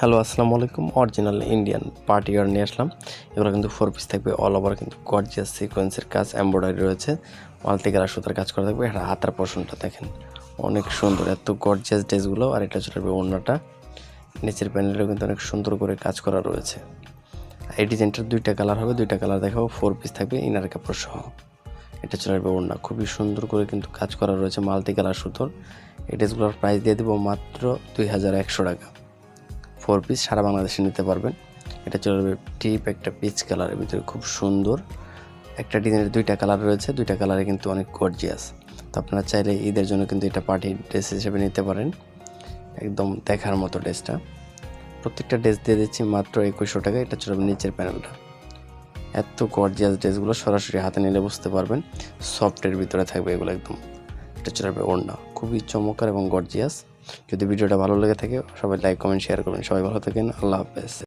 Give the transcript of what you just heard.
Hello, আসসালামু আলাইকুম। Original Indian party wear নিয়ে আসলাম। এগুলো কিন্তু 4 পিস থাকবে, অল ওভার কিন্তু গর্জিয়াস সিকোয়েন্সের কাজ, এমব্রয়ডারি রয়েছে, মাল্টি কালার সুতার কাজ করা থাকবে। এটা হাতার পোর্শনটা দেখেন অনেক সুন্দর, এত গর্জিয়াস ড্রেসগুলো। আর এটা চলে যাবে ওড়নাটা, নিচের প্যানেলেও কিন্তু অনেক সুন্দর করে কাজ করা রয়েছে। এই ডিজাইনটার দুইটা কালার হবে, দুইটা কালার দেখাবো। 4 পিস থাকবে ইনার কাপড় সহ। এটা চলে যাবে ওড়না, খুবই সুন্দর করে কিন্তু কাজ করা রয়েছে মাল্টি কালার সুতোর। এই ড্রেসগুলোর প্রাইস দিয়ে দেবো মাত্র 2100 টাকা। 4 পিস সারা বাংলাদেশে নিতে পারবেন। এটা চলে যাবে ডিপ একটা পিচ কালারের ভিতরে, খুব সুন্দর একটা ডিজাইনের দুইটা কালার রয়েছে, দুইটা কালারে কিন্তু অনেক গর্জিয়াস। তো আপনারা চাইলে ঈদের জন্য কিন্তু এটা পার্টি ড্রেস হিসেবে নিতে পারেন। একদম দেখার মতো ড্রেসটা। প্রত্যেকটা ড্রেস দিয়ে দিচ্ছি মাত্র 2100 টাকা। এটা চলে যাবে নিচের প্যানেলটা। এত গর্জিয়াস ড্রেসগুলো সরাসরি হাতে নিলে বুঝতে পারবেন, সফটের ভিতরে থাকবে এগুলো একদম। এটা চলে যাবে ওড়না, খুবই চমৎকার এবং গর্জিয়াস। যদি ভিডিওটা ভালো লেগে থাকে সবাই লাইক, কমেন্ট, শেয়ার করবেন। সবাই ভালো থাকেন, আল্লাহ হাফেজ।